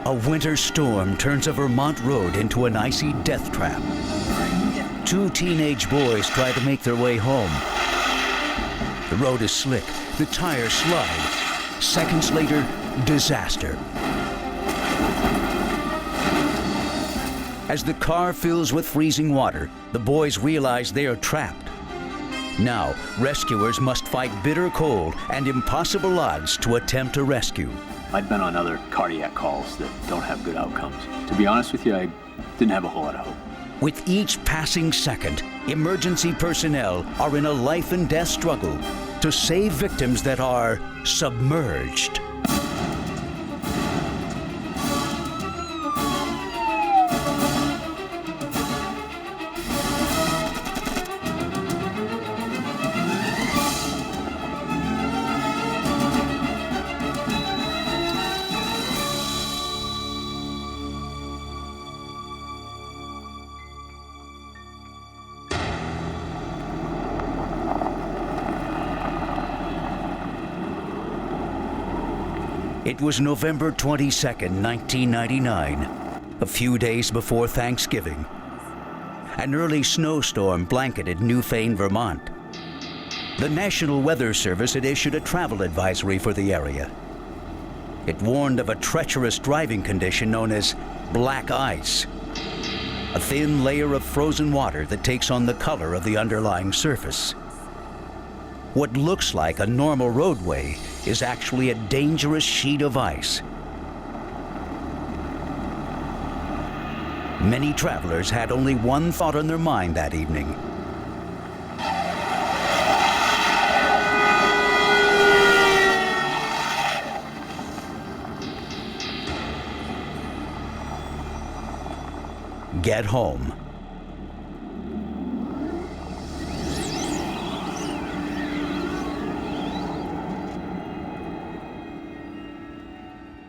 A winter storm turns a Vermont road into an icy death trap. Two teenage boys try to make their way home. The road is slick, the tires slide. Seconds later, disaster. As the car fills with freezing water, the boys realize they are trapped. Now, rescuers must fight bitter cold and impossible odds to attempt a rescue. I'd been on other cardiac calls that don't have good outcomes. To be honest with you, I didn't have a whole lot of hope. With each passing second, emergency personnel are in a life and death struggle to save victims that are submerged. It was November 22nd, 1999, a few days before Thanksgiving. An early snowstorm blanketed Newfane, Vermont. The National Weather Service had issued a travel advisory for the area. It warned of a treacherous driving condition known as black ice, a thin layer of frozen water that takes on the color of the underlying surface. What looks like a normal roadway is actually a dangerous sheet of ice. Many travelers had only one thought on their mind that evening. Get home.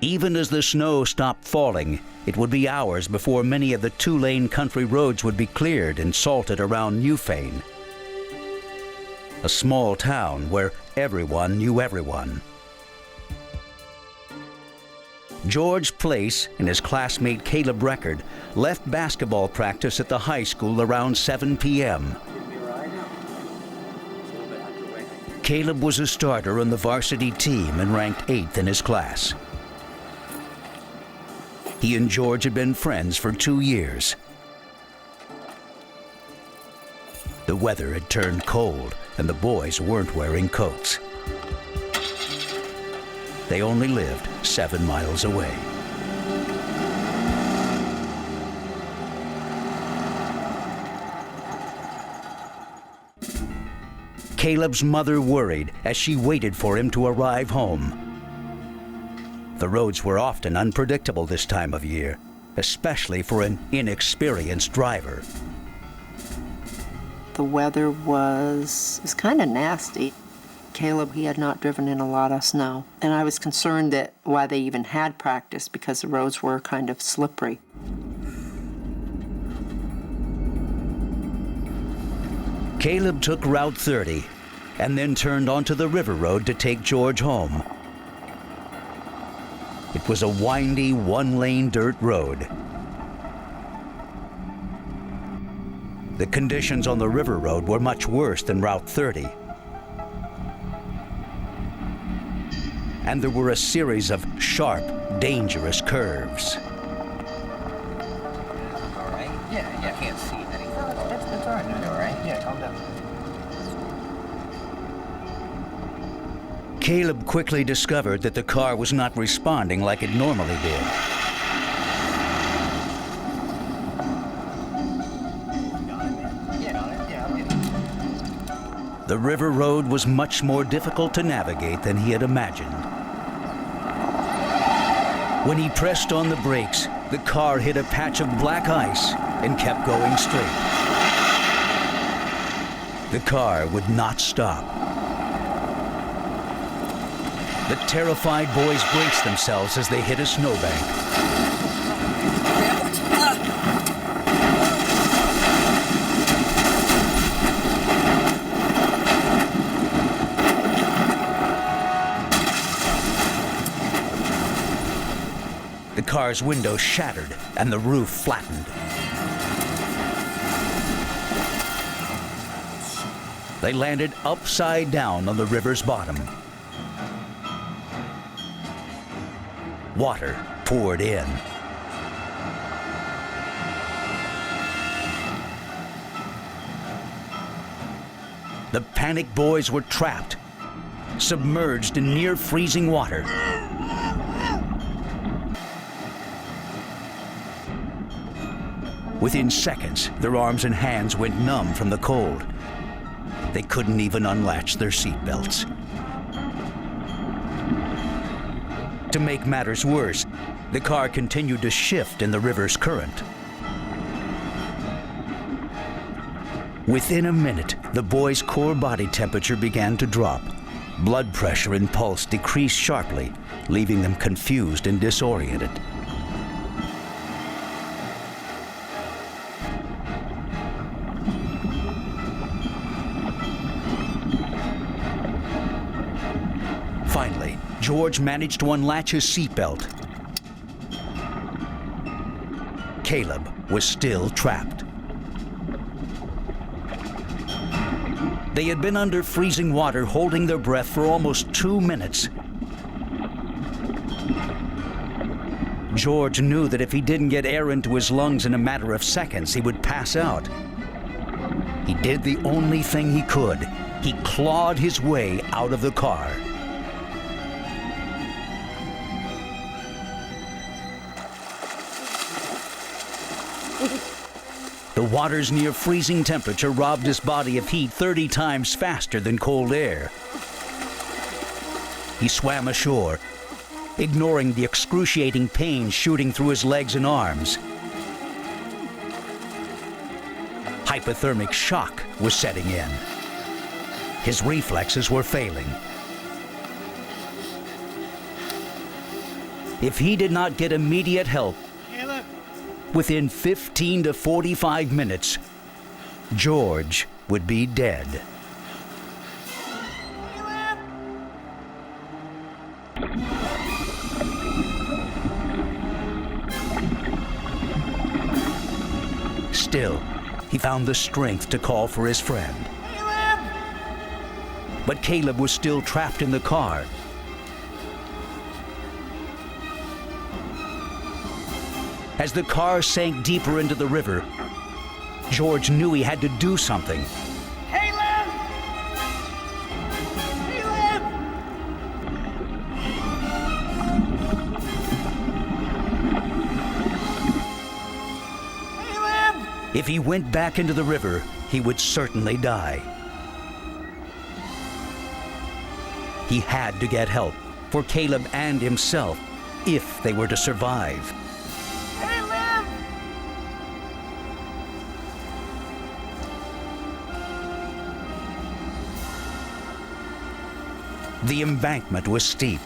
Even as the snow stopped falling, it would be hours before many of the two-lane country roads would be cleared and salted around Newfane, a small town where everyone knew everyone. George Place and his classmate Caleb Record left basketball practice at the high school around 7 p.m. Caleb was a starter on the varsity team and ranked 8th in his class. He and George had been friends for 2 years. The weather had turned cold, and the boys weren't wearing coats. They only lived 7 miles away. Caleb's mother worried as she waited for him to arrive home. The roads were often unpredictable this time of year, especially for an inexperienced driver. The weather was kind of nasty. Caleb, he had not driven in a lot of snow, and I was concerned that why they even had practice because the roads were kind of slippery. Caleb took Route 30 and then turned onto the river road to take George home. It was a windy, one-lane dirt road. The conditions on the river road were much worse than Route 30. And there were a series of sharp, dangerous curves. All right. Yeah, I can't see anything. That's all right. All right. Yeah, calm down. Caleb quickly discovered that the car was not responding like it normally did. The river road was much more difficult to navigate than he had imagined. When he pressed on the brakes, the car hit a patch of black ice and kept going straight. The car would not stop. The terrified boys braced themselves as they hit a snowbank. The car's window shattered and the roof flattened. They landed upside down on the river's bottom. Water poured in. The panicked boys were trapped, submerged in near freezing water. Within seconds, their arms and hands went numb from the cold. They couldn't even unlatch their seatbelts. To make matters worse, the car continued to shift in the river's current. Within a minute, the boys' core body temperature began to drop. Blood pressure and pulse decreased sharply, leaving them confused and disoriented. Finally, George managed to unlatch his seatbelt. Caleb was still trapped. They had been under freezing water, holding their breath for almost 2 minutes. George knew that if he didn't get air into his lungs in a matter of seconds, he would pass out. He did the only thing he could. He clawed his way out of the car. The water's near freezing temperature robbed his body of heat 30 times faster than cold air. He swam ashore, ignoring the excruciating pain shooting through his legs and arms. Hypothermic shock was setting in. His reflexes were failing. If he did not get immediate help, within 15 to 45 minutes, George would be dead. Still, he found the strength to call for his friend. But Caleb was still trapped in the car. As the car sank deeper into the river, George knew he had to do something. Caleb! Caleb! Caleb! If he went back into the river, he would certainly die. He had to get help for Caleb and himself if they were to survive. The embankment was steep.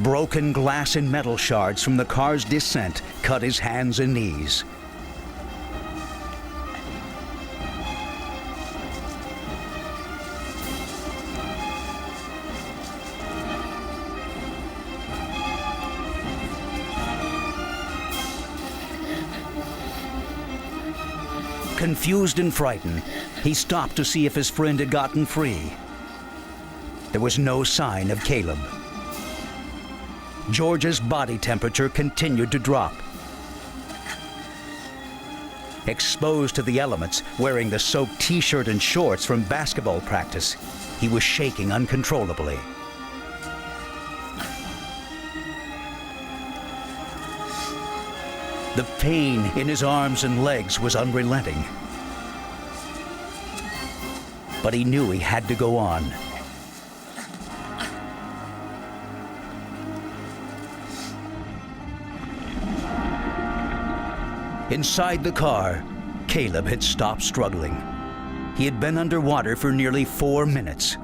Broken glass and metal shards from the car's descent cut his hands and knees. Confused and frightened, he stopped to see if his friend had gotten free. There was no sign of Caleb. George's body temperature continued to drop. Exposed to the elements, wearing the soaked t-shirt and shorts from basketball practice, he was shaking uncontrollably. The pain in his arms and legs was unrelenting. But he knew he had to go on. Inside the car, Caleb had stopped struggling. He had been underwater for nearly 4 minutes.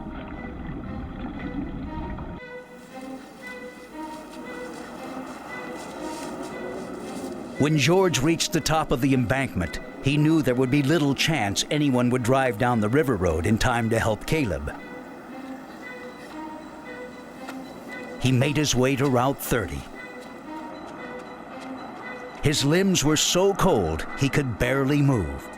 When George reached the top of the embankment, he knew there would be little chance anyone would drive down the river road in time to help Caleb. He made his way to Route 30. His limbs were so cold he could barely move.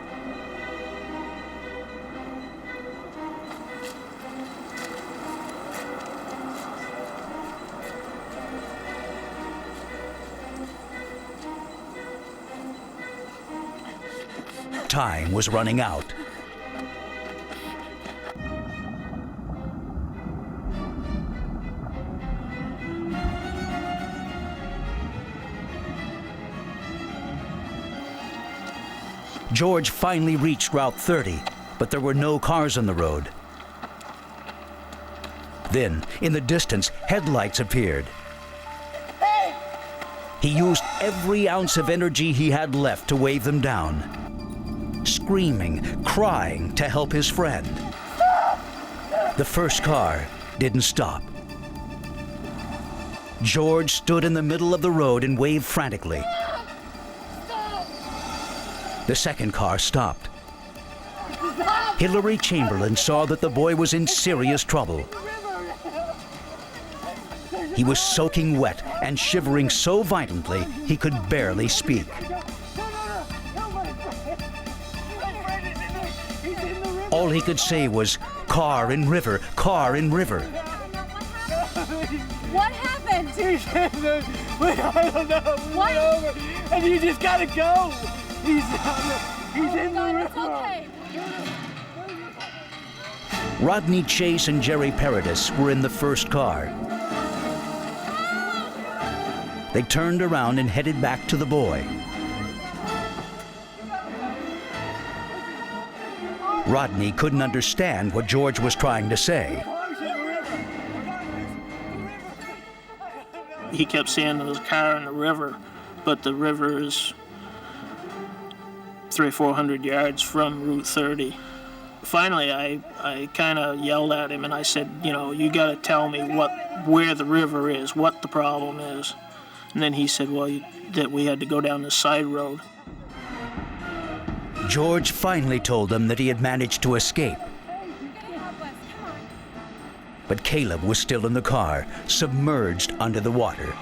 Time was running out. George finally reached Route 30, but there were no cars on the road. Then, in the distance, headlights appeared. He used every ounce of energy he had left to wave them down, screaming, crying to help his friend. The first car didn't stop. George stood in the middle of the road and waved frantically. The second car stopped. Hillary Chamberlain saw that the boy was in serious trouble. He was soaking wet and shivering so violently he could barely speak. All he could say was, "Car in river, car in river." What happened? I don't know. What? Over, and you just gotta go. He's in the river. It's okay. Rodney Chase and Jerry Paradis were in the first car. They turned around and headed back to the boy. Rodney couldn't understand what George was trying to say. He kept saying there was a car in the river, but the river is 300 or 400 yards from Route 30. Finally, I kind of yelled at him and I said, you know, you got to tell me where the river is, what the problem is. And then he said, well, that we had to go down the side road. George finally told them that he had managed to escape. But Caleb was still in the car, submerged under the water.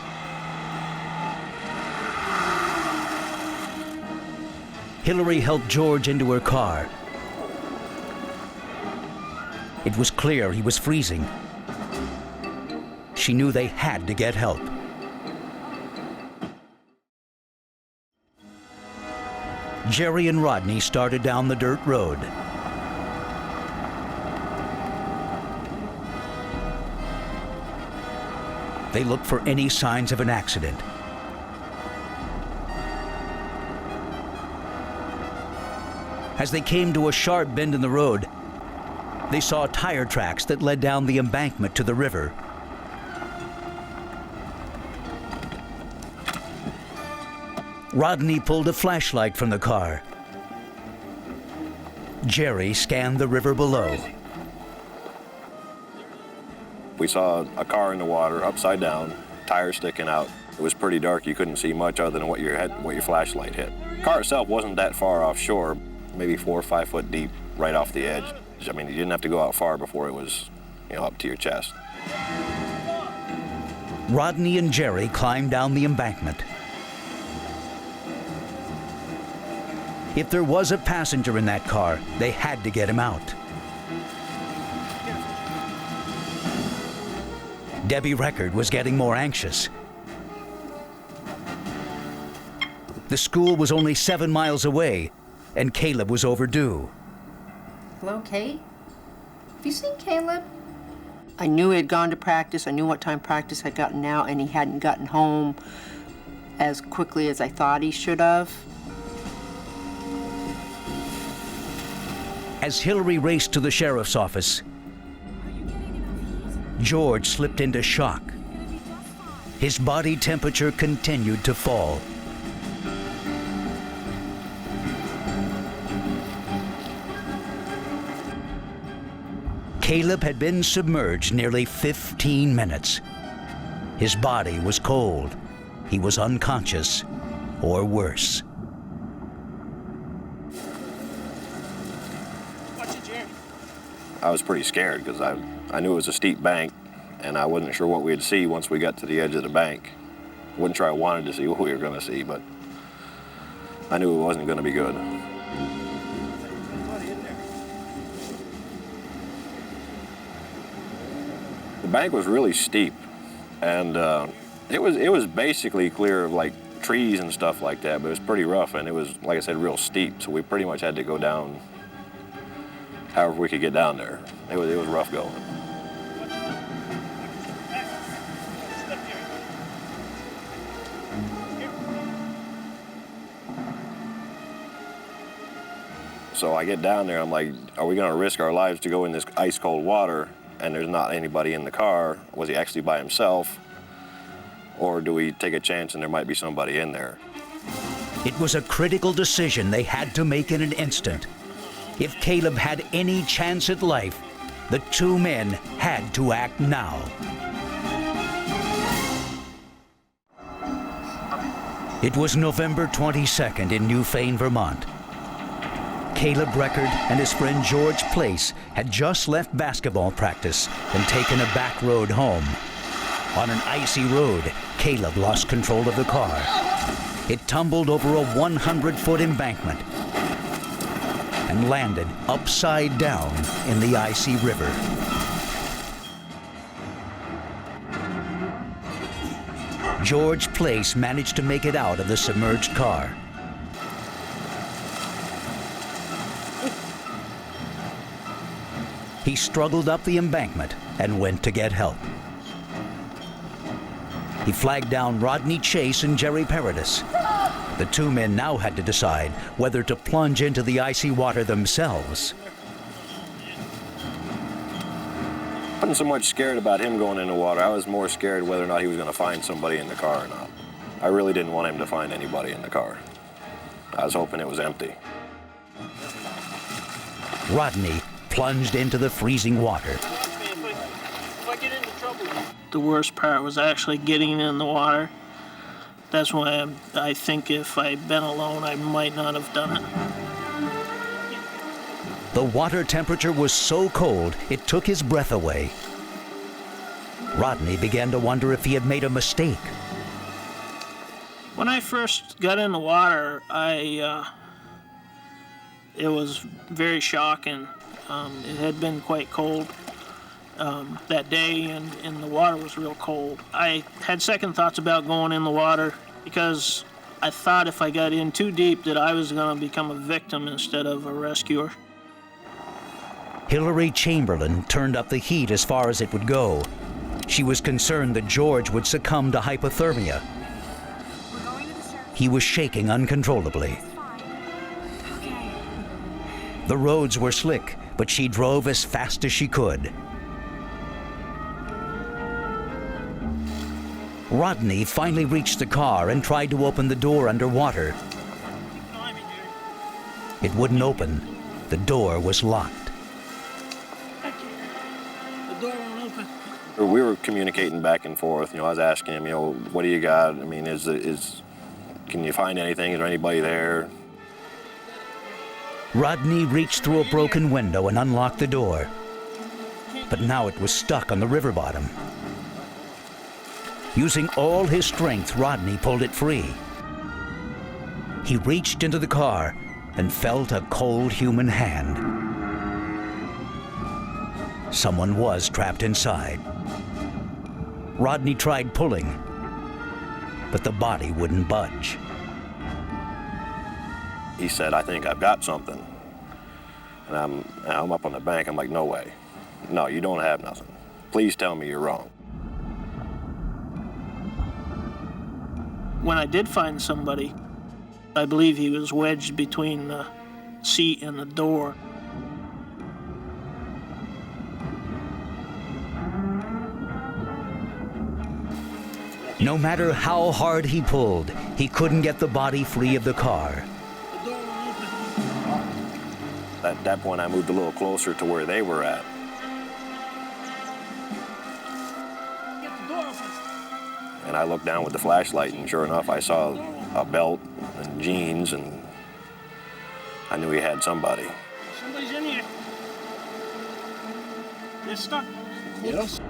Hillary helped George into her car. It was clear he was freezing. She knew they had to get help. Jerry and Rodney started down the dirt road. They looked for any signs of an accident. As they came to a sharp bend in the road, they saw tire tracks that led down the embankment to the river. Rodney pulled a flashlight from the car. Jerry scanned the river below. We saw a car in the water, upside down, tires sticking out. It was pretty dark. You couldn't see much other than what your flashlight hit. The car itself wasn't that far offshore, maybe 4 or 5 foot deep, right off the edge. I mean, you didn't have to go out far before it was, up to your chest. Rodney and Jerry climbed down the embankment. If there was a passenger in that car, they had to get him out. Debbie Record was getting more anxious. The school was only 7 miles away, and Caleb was overdue. Hello, Kate? Have you seen Caleb? I knew he had gone to practice. I knew what time practice had gotten out, and he hadn't gotten home as quickly as I thought he should have. As Hillary raced to the sheriff's office, George slipped into shock. His body temperature continued to fall. Caleb had been submerged nearly 15 minutes. His body was cold. He was unconscious, or worse. I was pretty scared because I knew it was a steep bank, and I wasn't sure what we'd see once we got to the edge of the bank. I wasn't sure I wanted to see what we were going to see, but I knew it wasn't going to be good. The bank was really steep, and it was basically clear of like trees and stuff like that, but it was pretty rough, and it was, like I said, real steep, so we pretty much had to go down however we could get down there. It was rough going. So I get down there, I'm like, are we gonna risk our lives to go in this ice cold water and there's not anybody in the car? Was he actually by himself? Or do we take a chance and there might be somebody in there? It was a critical decision they had to make in an instant. If Caleb had any chance at life, the two men had to act now. It was November 22nd in Newfane, Vermont. Caleb Record and his friend George Place had just left basketball practice and taken a back road home. On an icy road, Caleb lost control of the car. It tumbled over a 100-foot embankment and landed upside down in the icy river. George Place managed to make it out of the submerged car. He struggled up the embankment and went to get help. He flagged down Rodney Chase and Jerry Paradis. The two men now had to decide whether to plunge into the icy water themselves. I wasn't so much scared about him going in the water. I was more scared whether or not he was going to find somebody in the car or not. I really didn't want him to find anybody in the car. I was hoping it was empty. Rodney plunged into the freezing water. The worst part was actually getting in the water. That's why I think if I'd been alone, I might not have done it. The water temperature was so cold, it took his breath away. Rodney began to wonder if he had made a mistake. When I first got in the water, it was very shocking. It had been quite cold that day, and the water was real cold. I had second thoughts about going in the water because I thought if I got in too deep that I was going to become a victim instead of a rescuer. Hillary Chamberlain turned up the heat as far as it would go. She was concerned that George would succumb to hypothermia. He was shaking uncontrollably. The roads were slick, but she drove as fast as she could. Rodney finally reached the car and tried to open the door underwater. It wouldn't open. The door was locked. The door won't open. We were communicating back and forth. I was asking him, what do you got? I mean, can you find anything? Is there anybody there? Rodney reached through a broken window and unlocked the door. But now it was stuck on the river bottom. Using all his strength, Rodney pulled it free. He reached into the car and felt a cold human hand. Someone was trapped inside. Rodney tried pulling, but the body wouldn't budge. He said, I think I've got something. And I'm up on the bank. I'm like, no way. No, you don't have nothing. Please tell me you're wrong. When I did find somebody, I believe he was wedged between the seat and the door. No matter how hard he pulled, he couldn't get the body free of the car. At that point, I moved a little closer to where they were at. And I looked down with the flashlight, and sure enough, I saw a belt and jeans, and I knew he had somebody. Somebody's in here. They're stuck. Yes.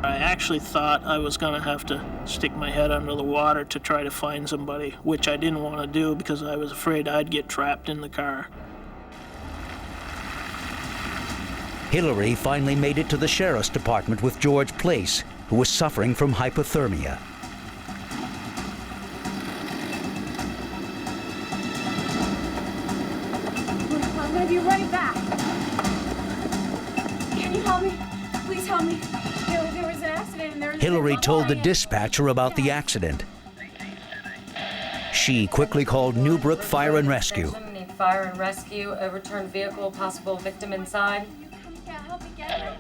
I I actually thought I was going to have to stick my head under the water to try to find somebody, which I didn't want to do because I was afraid I'd get trapped in the car. Hillary finally made it to the sheriff's department with George Place, who was suffering from hypothermia. I'm gonna be right back. Can you help me? Please help me. There was an accident and there's... Hillary told the dispatcher about the accident. She quickly called Newbrook Fire and Rescue. Need fire and rescue, overturned vehicle, possible victim inside. Help me get her.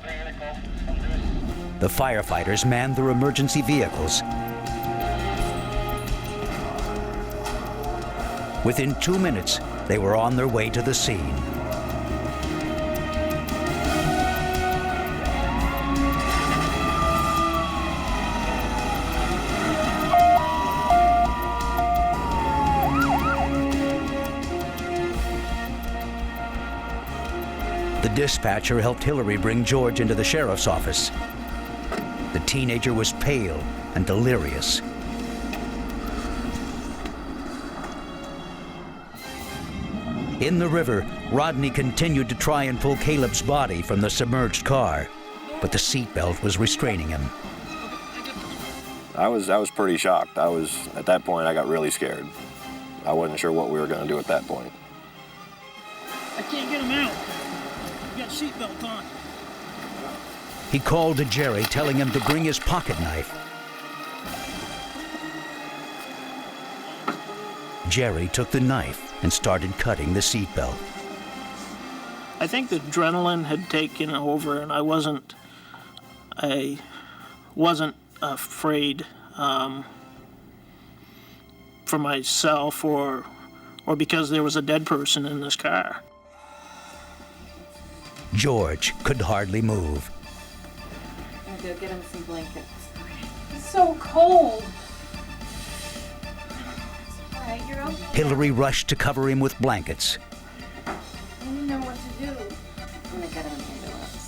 The firefighters manned their emergency vehicles. Within 2 minutes, they were on their way to the scene. The dispatcher helped Hillary bring George into the sheriff's office. The teenager was pale and delirious. In the river, Rodney continued to try and pull Caleb's body from the submerged car, but the seatbelt was restraining him. I was pretty shocked. At that point, I got really scared. I wasn't sure what we were going to do at that point. I can't get him out. You got a seatbelt on. He called to Jerry, telling him to bring his pocket knife. Jerry took the knife and started cutting the seatbelt. I think the adrenaline had taken over, and I wasn't afraid for myself or because there was a dead person in this car. George could hardly move. I'm gonna go get him some blankets. It's so cold. All right, you're okay. Hillary rushed to cover him with blankets. I didn't know what to do. I'm gonna get him an ambulance.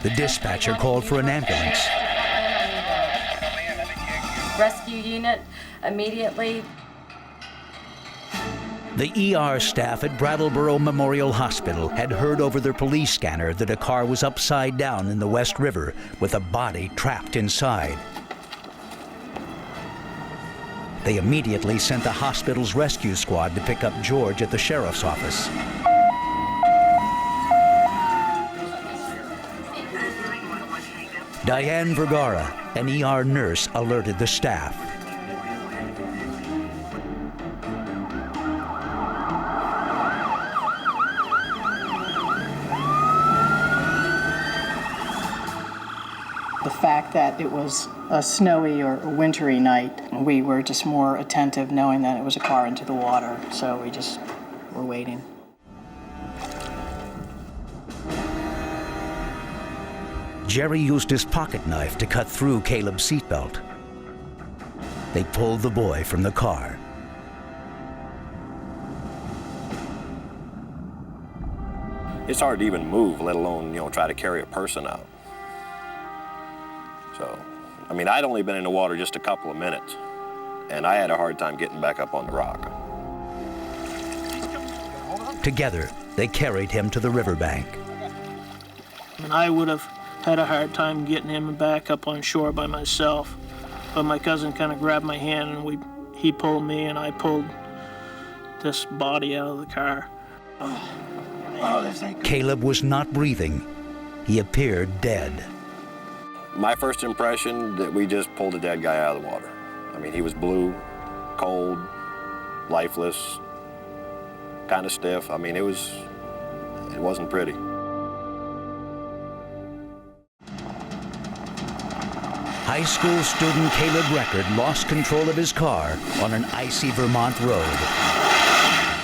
The dispatcher called for an ambulance. Rescue unit immediately. The ER staff at Brattleboro Memorial Hospital had heard over their police scanner that a car was upside down in the West River with a body trapped inside. They immediately sent the hospital's rescue squad to pick up George at the sheriff's office. Diane Vergara, an ER nurse, alerted the staff. The fact that it was a snowy or a wintry night, we were just more attentive knowing that it was a car into the water, so we just were waiting. Jerry used his pocket knife to cut through Caleb's seatbelt. They pulled the boy from the car. It's hard to even move, let alone, try to carry a person out. So, I'd only been in the water just a couple of minutes, and I had a hard time getting back up on the rock. Together, they carried him to the riverbank. And I would have had a hard time getting him back up on shore by myself, but my cousin kind of grabbed my hand and he pulled me and I pulled this body out of the car. Caleb was not breathing. He appeared dead. My first impression that we just pulled a dead guy out of the water. He was blue, cold, lifeless, kind of stiff. It wasn't pretty. High school student Caleb Record lost control of his car on an icy Vermont road.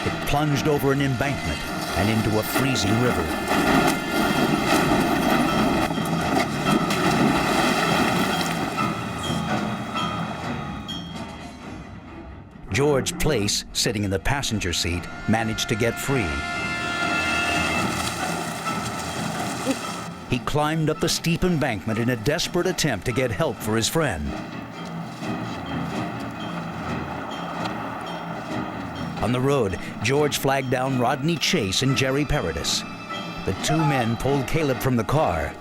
It plunged over an embankment and into a freezing river. George Place, sitting in the passenger seat, managed to get free. He climbed up the steep embankment in a desperate attempt to get help for his friend. On the road, George flagged down Rodney Chase and Jerry Paradis. The two men pulled Caleb from the car,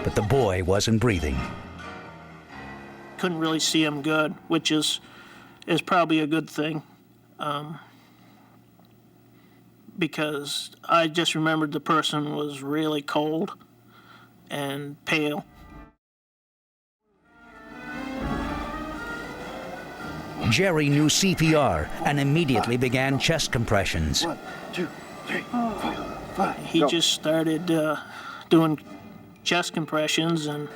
but the boy wasn't breathing. Couldn't really see him good, which is probably a good thing, because I just remembered the person was really cold and pale. Jerry knew CPR and immediately began chest compressions. 1, 2, 3, 4, 5. He just started doing chest compressions, and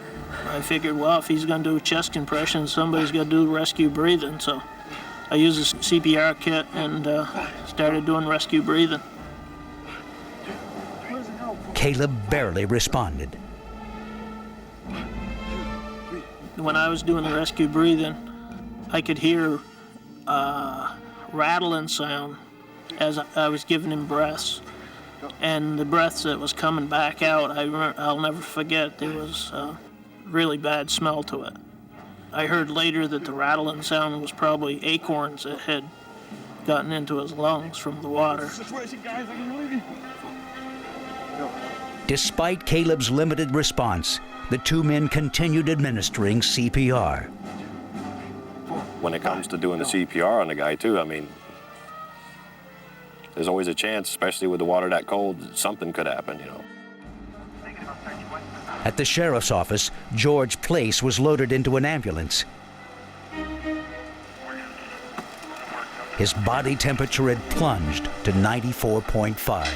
I figured, well, if he's going to do chest compressions, somebody's got to do rescue breathing. So I used a CPR kit and started doing rescue breathing. Caleb barely responded. When I was doing the rescue breathing, I could hear rattling sound as I was giving him breaths. And the breaths that was coming back out, I'll never forget, there was a really bad smell to it. I heard later that the rattling sound was probably acorns that had gotten into his lungs from the water. Despite Caleb's limited response, the two men continued administering CPR. When it comes to doing the CPR on the guy, too, I mean, there's always a chance, especially with the water that cold, something could happen, you know. At the sheriff's office, George Place was loaded into an ambulance. His body temperature had plunged to 94.5.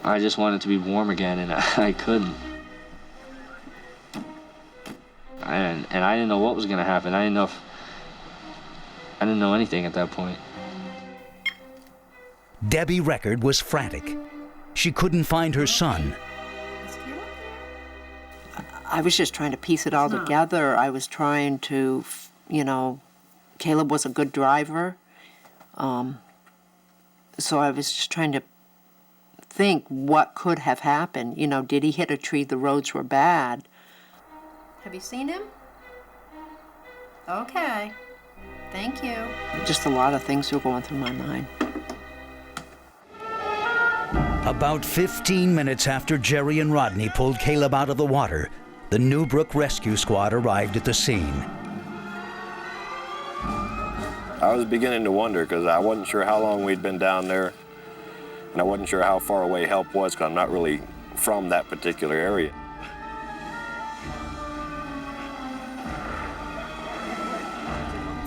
I just wanted to be warm again, and I couldn't. And I didn't know what was going to happen. I didn't know anything at that point. Debbie Record was frantic. She couldn't find her son. I was just trying to piece it all together. I was trying to, Caleb was a good driver. So I was just trying to think what could have happened. Did he hit a tree? The roads were bad. Have you seen him? Okay. Thank you. Just a lot of things were going through my mind. About 15 minutes after Jerry and Rodney pulled Caleb out of the water, the Newbrook Rescue Squad arrived at the scene. I was beginning to wonder because I wasn't sure how long we'd been down there, and I wasn't sure how far away help was because I'm not really from that particular area.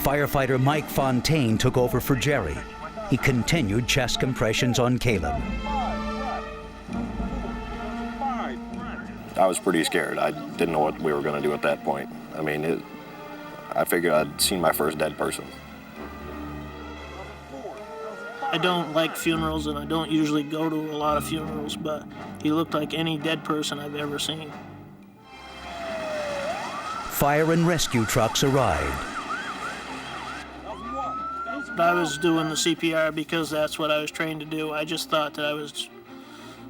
Firefighter Mike Fontaine took over for Jerry. He continued chest compressions on Caleb. I was pretty scared. I didn't know what we were going to do at that point. I mean, I figured I'd seen my first dead person. I don't like funerals, and I don't usually go to a lot of funerals, but he looked like any dead person I've ever seen. Fire and rescue trucks arrived. I was doing the CPR because that's what I was trained to do. I just thought that I was,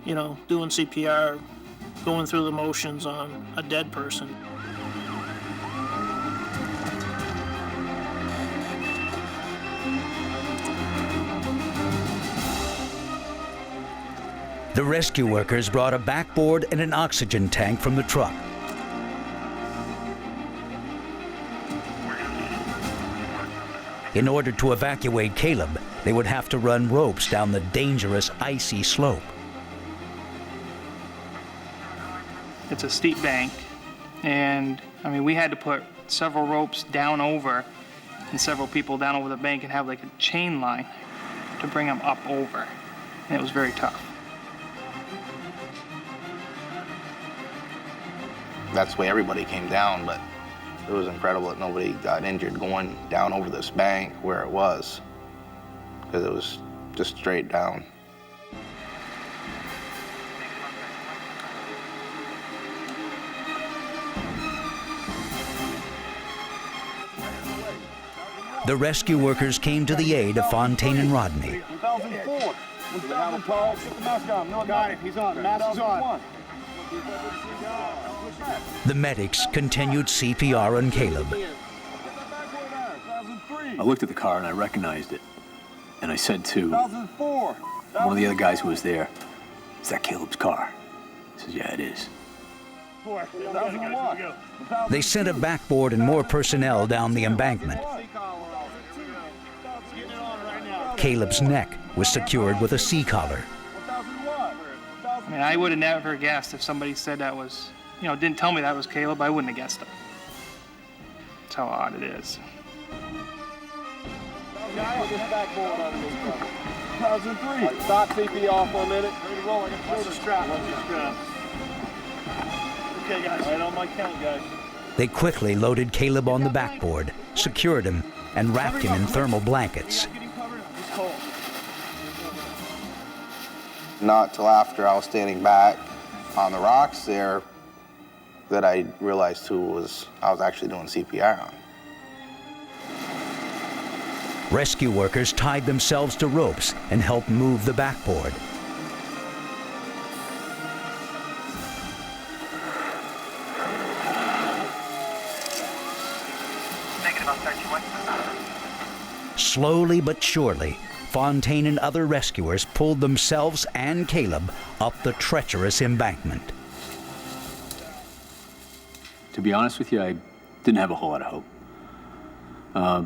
doing CPR, going through the motions on a dead person. The rescue workers brought a backboard and an oxygen tank from the truck. In order to evacuate Caleb, they would have to run ropes down the dangerous, icy slope. It's a steep bank, and we had to put several ropes down over and several people down over the bank and have like a chain line to bring them up over, and it was very tough. That's the way everybody came down, but it was incredible that nobody got injured going down over this bank where it was, because it was just straight down. The rescue workers came to the aid of Fontaine and Rodney. Does it have a pulse? Get the mask on. No, got it. He's on. Mask is on. The medics continued CPR on Caleb. I looked at the car and I recognized it. And I said to one of the other guys who was there, "Is that Caleb's car?" He says, "Yeah, it is." They sent a backboard and more personnel down the embankment. Caleb's neck was secured with a C-collar. I mean, I would have never guessed if somebody said that was, didn't tell me that was Caleb, I wouldn't have guessed it. That's how odd it is. 2003. Stop CPR for a minute. Ready to roll. I got shoulder strap. Watch your strap. Okay, guys. Right on my count, guys. They quickly loaded Caleb on the backboard, secured him, and wrapped him in thermal blankets. Not till after I was standing back on the rocks there that I realized I was actually doing CPR on. Rescue workers tied themselves to ropes and helped move the backboard. Slowly but surely, Fontaine and other rescuers pulled themselves and Caleb up the treacherous embankment. To be honest with you, I didn't have a whole lot of hope.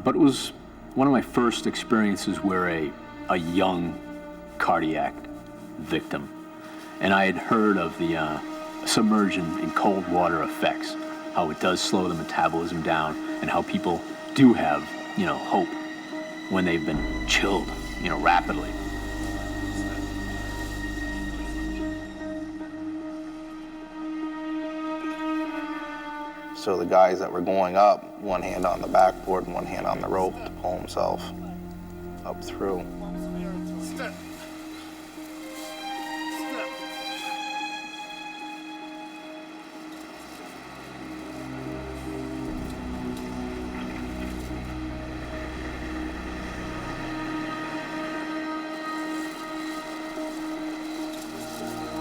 But it was one of my first experiences where a young cardiac victim, and I had heard of the submersion in cold water effects, how it does slow the metabolism down, and how people do have, hope when they've been chilled, rapidly. So the guys that were going up, one hand on the backboard and one hand on the rope to pull himself up through.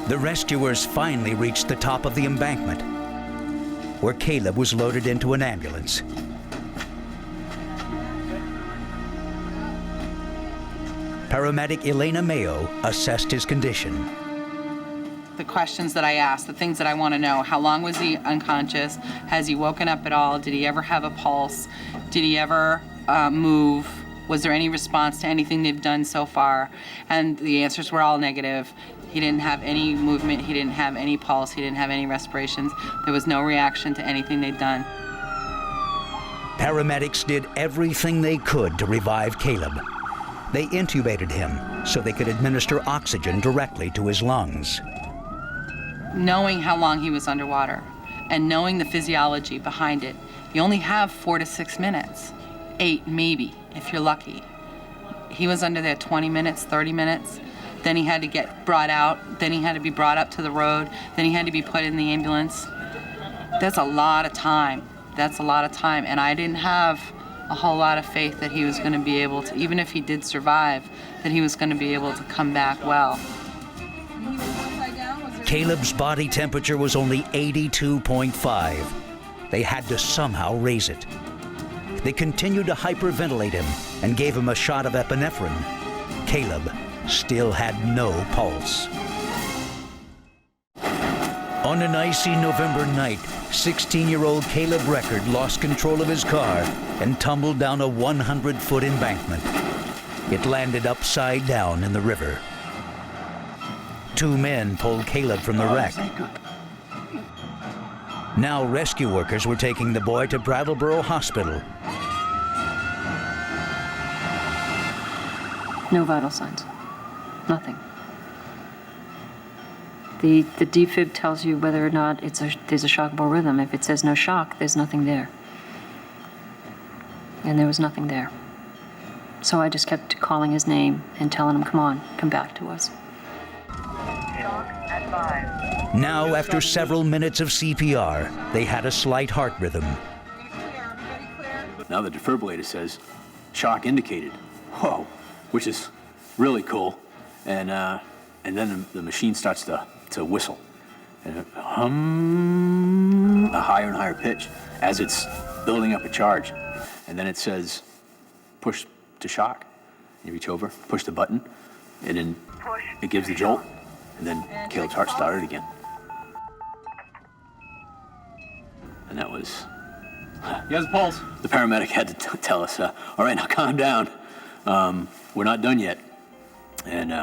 The rescuers finally reached the top of the embankment, where Caleb was loaded into an ambulance. Paramedic Elena Mayo assessed his condition. The questions that I asked, the things that I want to know: how long was he unconscious? Has he woken up at all? Did he ever have a pulse? Did he ever move? Was there any response to anything they've done so far? And the answers were all negative. He didn't have any movement, he didn't have any pulse, he didn't have any respirations. There was no reaction to anything they'd done. Paramedics did everything they could to revive Caleb. They intubated him so they could administer oxygen directly to his lungs. Knowing how long he was underwater and knowing the physiology behind it, you only have 4 to 6 minutes, 8 maybe, if you're lucky. He was under there 20 minutes, 30 minutes. Then he had to get brought out. Then he had to be brought up to the road. Then he had to be put in the ambulance. That's a lot of time. That's a lot of time. And I didn't have a whole lot of faith that he was going to be able to, even if he did survive, that he was going to be able to come back well. Caleb's body temperature was only 82.5. They had to somehow raise it. They continued to hyperventilate him and gave him a shot of epinephrine. Caleb still had no pulse. On an icy November night, 16-year-old Caleb Record lost control of his car and tumbled down a 100-foot embankment. It landed upside down in the river. 2 men pulled Caleb from the wreck. Now rescue workers were taking the boy to Brattleboro Hospital. No vital signs. Nothing. The defib tells you whether or not there's a shockable rhythm. If it says no shock, there's nothing there. And there was nothing there. So I just kept calling his name and telling him, come on, come back to us. Now, after several minutes of CPR, they had a slight heart rhythm. Now the defibrillator says shock indicated. Whoa, which is really cool. and then the machine starts to whistle, and it hum a higher and higher pitch as it's building up a charge, and then it says, push to shock. You reach over, push the button, and then it gives the jolt, and then Caleb's heart started again. And that was... He has a pulse. The paramedic had to tell us, all right, now calm down. We're not done yet. And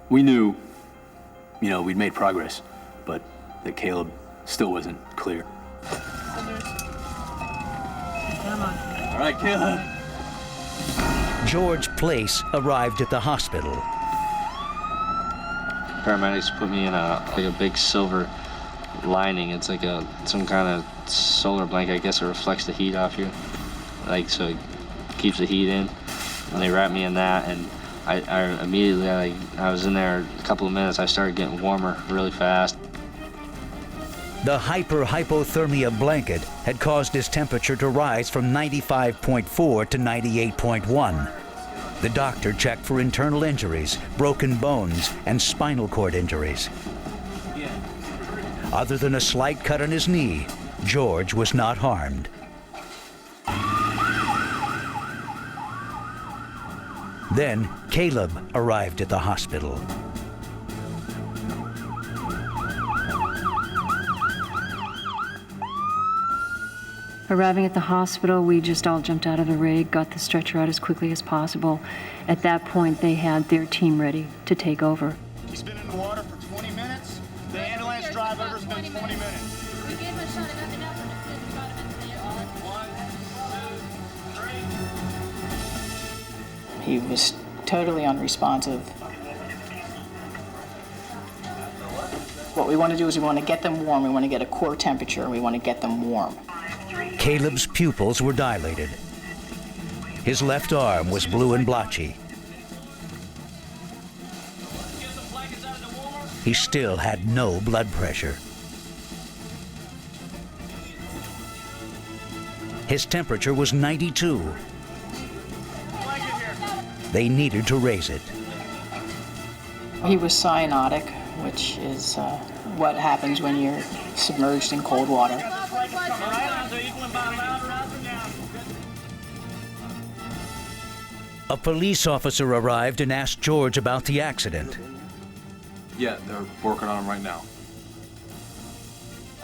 we knew, we'd made progress, but that Caleb still wasn't clear. All right, Caleb. George Place arrived at the hospital. Paramedics put me in a big silver lining. It's like some kind of solar blanket. I guess it reflects the heat off you, so it keeps the heat in. And they wrapped me in that, and I immediately, I was in there a couple of minutes. I started getting warmer really fast. The hyperthermia blanket had caused his temperature to rise from 95.4 to 98.1. The doctor checked for internal injuries, broken bones, and spinal cord injuries. Other than a slight cut on his knee, George was not harmed. Then Caleb arrived at the hospital. Arriving at the hospital, we just all jumped out of the rig, got the stretcher out as quickly as possible. At that point, they had their team ready to take over. He's been in the water for 20 minutes. The ambulance driver's been 20 minutes. We gave him a shot of epinephrine to fit vitamin C. He was totally unresponsive. What we want to do is we want to get them warm. We want to get a core temperature, and we want to get them warm. Caleb's pupils were dilated. His left arm was blue and blotchy. He still had no blood pressure. His temperature was 92. They needed to raise it. He was cyanotic, which is what happens when you're submerged in cold water. A police officer arrived and asked George about the accident. Yeah, they're working on him right now.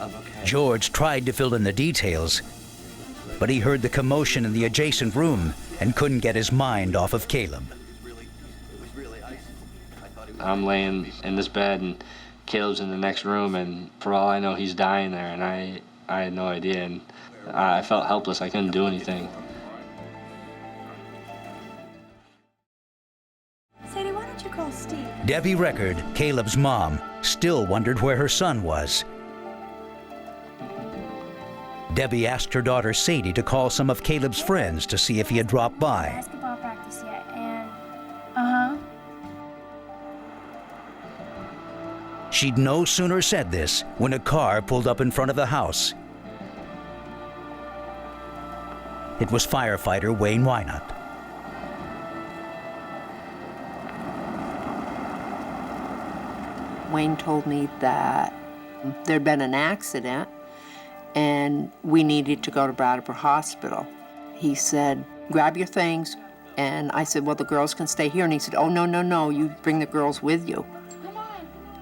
Okay. George tried to fill in the details, but he heard the commotion in the adjacent room and couldn't get his mind off of Caleb. I'm laying in this bed, and Caleb's in the next room, and for all I know, he's dying there, and I had no idea, and I felt helpless. I couldn't do anything. Sadie, why don't you call Steve? Debbie Record, Caleb's mom, still wondered where her son was. Debbie asked her daughter Sadie to call some of Caleb's friends to see if he had dropped by. Basketball practice yet, and She'd no sooner said this when a car pulled up in front of the house. It was firefighter Wayne Wynot. Wayne told me that there'd been an accident and we needed to go to Brattleboro Hospital. He said, grab your things. And I said, well, the girls can stay here. And he said, oh, no, you bring the girls with you.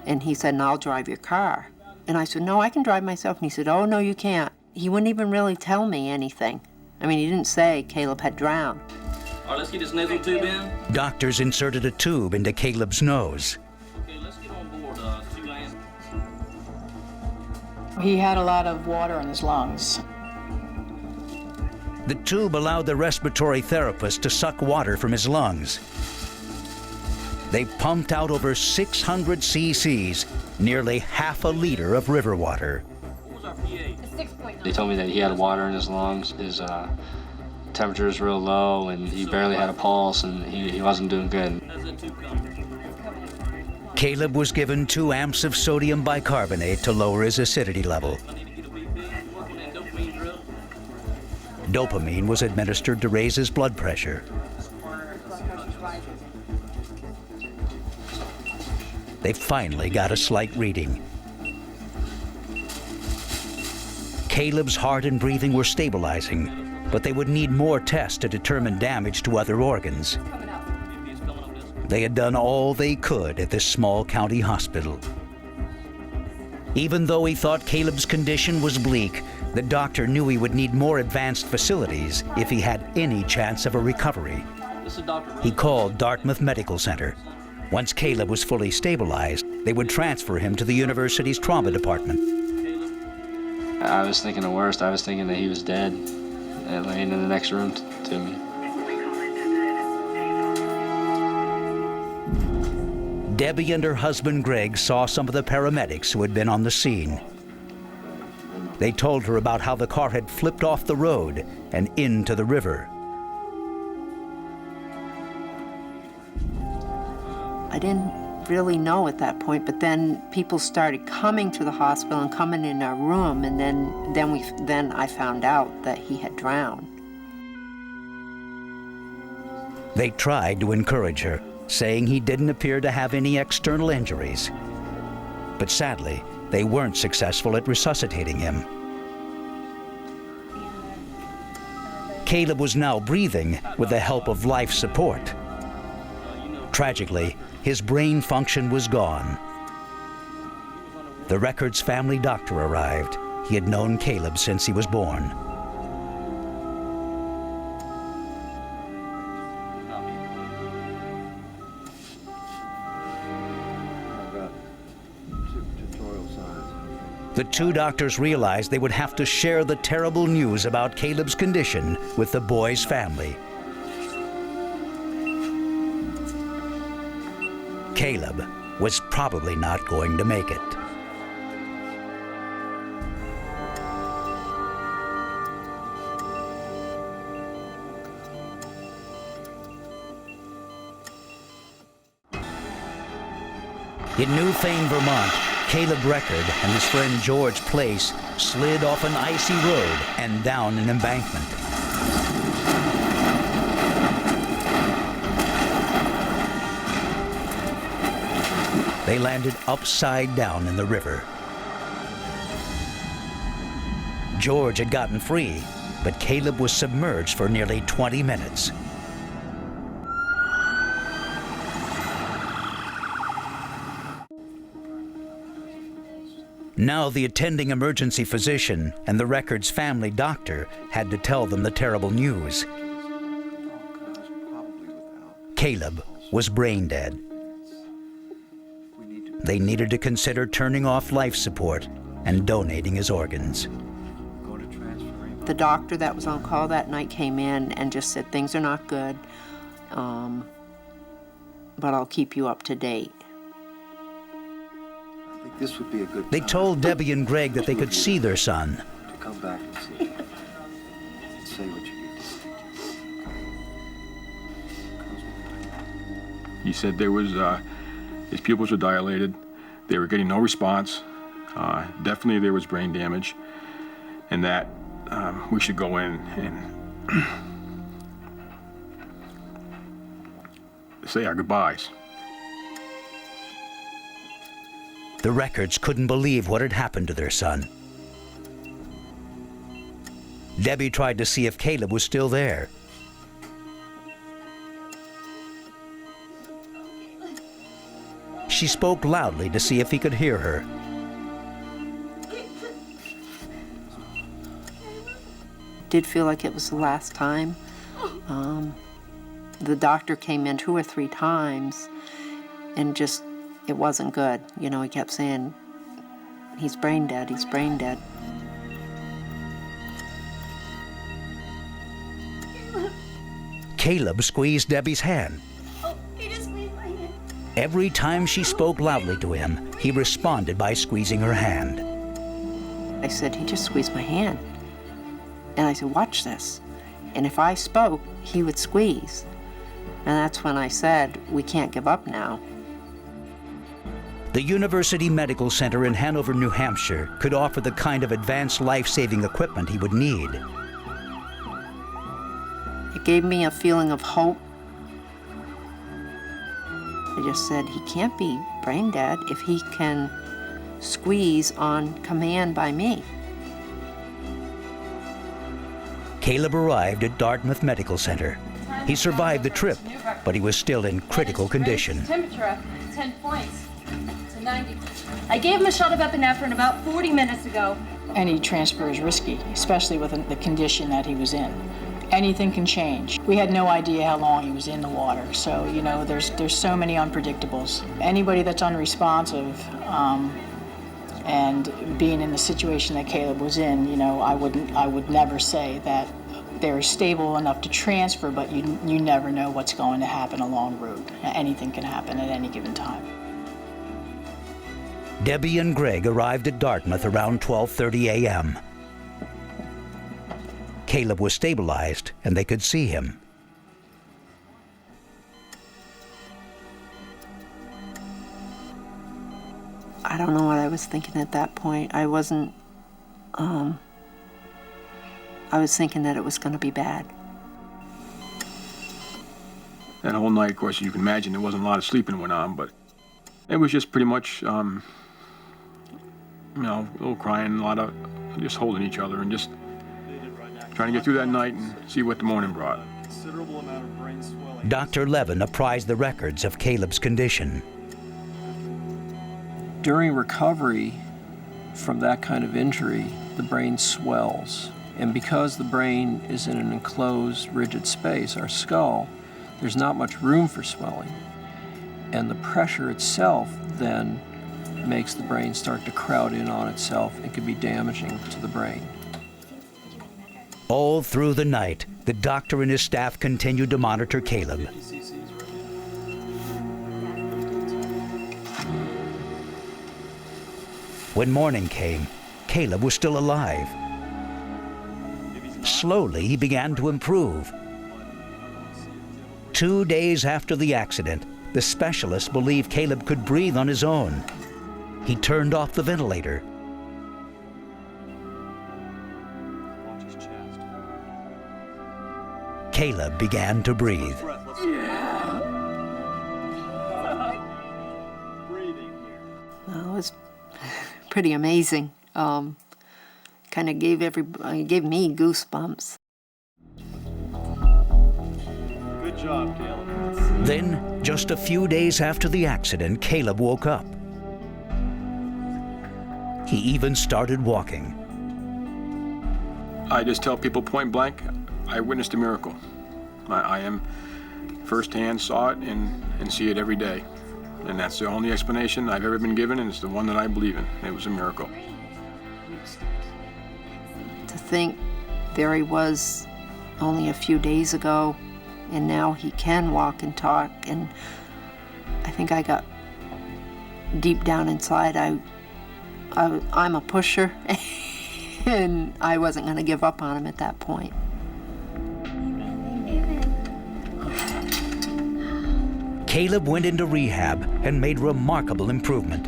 And he said, and I'll drive your car. And I said, no, I can drive myself. And he said, oh, no, you can't. He wouldn't even really tell me anything. I mean, he didn't say Caleb had drowned. All right, let's get this nasal tube in. Doctors inserted a tube into Caleb's nose. Okay, let's get on board, Suzanne. He had a lot of water in his lungs. The tube allowed the respiratory therapist to suck water from his lungs. They pumped out over 600 cc's, nearly half a liter of river water. They told me that he had water in his lungs, his temperature was real low, and he barely had a pulse, and he wasn't doing good. Caleb was given 2 amps of sodium bicarbonate to lower his acidity level. Dopamine was administered to raise his blood pressure. they finally got a slight reading. Caleb's heart and breathing were stabilizing, but they would need more tests to determine damage to other organs. They had done all they could at this small county hospital. Even though he thought Caleb's condition was bleak, the doctor knew he would need more advanced facilities if he had any chance of a recovery. He called Dartmouth Medical Center. Once Caleb was fully stabilized, they would transfer him to the university's trauma department. I was thinking the worst. I was thinking that he was dead and laying in the next room to me. Debbie and her husband Greg saw some of the paramedics who had been on the scene. They told her about how the car had flipped off the road and into the river. I didn't really know at that point, but then people started coming to the hospital and coming in our room, and then I found out that he had drowned. They tried to encourage her, saying he didn't appear to have any external injuries. But sadly, they weren't successful at resuscitating him. Caleb was now breathing with the help of life support. Tragically, his brain function was gone. The Records family doctor arrived. He had known Caleb since he was born. The two doctors realized they would have to share the terrible news about Caleb's condition with the boy's family. Caleb was probably not going to make it. In Newfane, Vermont, Caleb Record and his friend George Place slid off an icy road and down an embankment. They landed upside down in the river. George had gotten free, but Caleb was submerged for nearly 20 minutes. Now the attending emergency physician and the Records family doctor had to tell them the terrible news. Caleb was brain dead. They needed to consider turning off life support and donating his organs. The doctor that was on call that night came in and just said, things are not good, but I'll keep you up to date. I think this would be a good time. They told Debbie and Greg that they could see their son. To come back and see you. And say what you need to say. He said there was, his pupils were dilated. They were getting no response. Definitely there was brain damage. And that we should go in and say our goodbyes. The Records couldn't believe what had happened to their son. Debbie tried to see if Caleb was still there. She spoke loudly to see if he could hear her. Did feel like it was the last time. The doctor came in 2 or 3 times and just, it wasn't good. You know, he kept saying, he's brain dead, he's brain dead. Caleb squeezed Debbie's hand. He just squeezed my hand. Every time she spoke loudly to him, he responded by squeezing her hand. I said, he just squeezed my hand. And I said, watch this. And if I spoke, he would squeeze. And that's when I said, we can't give up now. The University Medical Center in Hanover, New Hampshire could offer the kind of advanced life-saving equipment he would need. It gave me a feeling of hope. I just said, he can't be brain dead if he can squeeze on command by me. Caleb arrived at Dartmouth Medical Center. He survived the trip, but he was still in critical condition. Temperature up 10 points to 90. I gave him a shot of epinephrine about 40 minutes ago. Any transfer is risky, especially with the condition that he was in. Anything can change. We had no idea how long he was in the water, so you know, there's so many unpredictables. Anybody that's unresponsive and being in the situation that Caleb was in, you know, I would never say that they're stable enough to transfer, but you never know what's going to happen along route. Anything can happen at any given time. Debbie and Greg arrived at Dartmouth around 12:30 a.m. Caleb was stabilized and they could see him. I don't know what I was thinking at that point. I was thinking that it was going to be bad. That whole night, of course, you can imagine there wasn't a lot of sleeping went on, but it was just pretty much, you know, a little crying, a lot of just holding each other and just trying to get through that night and see what the morning brought. Dr. Levin apprised the records of Caleb's condition. During recovery from that kind of injury, the brain swells. And because the brain is in an enclosed, rigid space, our skull, there's not much room for swelling. And the pressure itself then makes the brain start to crowd in on itself and can be damaging to the brain. All through the night, the doctor and his staff continued to monitor Caleb. When morning came, Caleb was still alive. Slowly, he began to improve. 2 days after the accident, the specialists believed Caleb could breathe on his own. He turned off the ventilator. Caleb began to breathe. Well, it was pretty amazing. Kind of gave me goosebumps. Good job, Caleb. Then, just a few days after the accident, Caleb woke up. He even started walking. I just tell people point blank, I witnessed a miracle. I am firsthand saw it and see it every day. And that's the only explanation I've ever been given, and it's the one that I believe in. It was a miracle. To think there he was only a few days ago, and now he can walk and talk, and I think I got deep down inside, I'm a pusher, and I wasn't going to give up on him at that point. Caleb went into rehab and made remarkable improvement.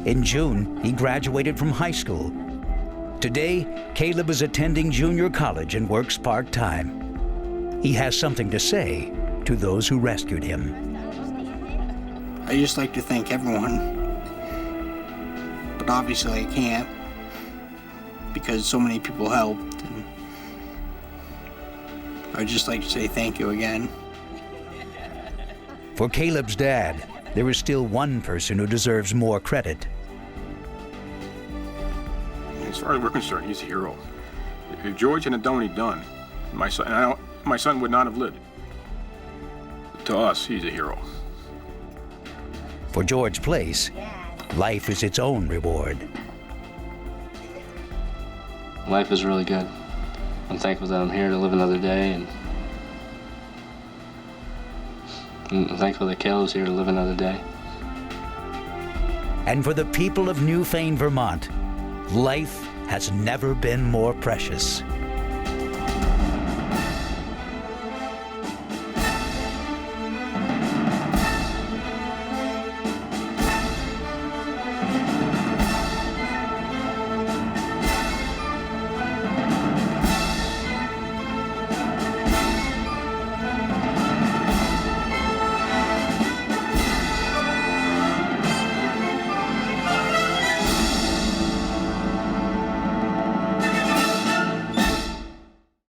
In June, he graduated from high school. Today, Caleb is attending junior college and works part-time. He has something to say to those who rescued him. I just like to thank everyone, but obviously I can't because so many people helped. And I'd just like to say thank you again. For Caleb's dad, there is still one person who deserves more credit. As far as we're concerned, he's a hero. If George hadn't done what he'd done, my son would not have lived. To us, he's a hero. For George Place, life is its own reward. Life is really good. I'm thankful that I'm here to live another day, and I'm thankful that Caleb's here to live another day. And for the people of Newfane, Vermont, life has never been more precious.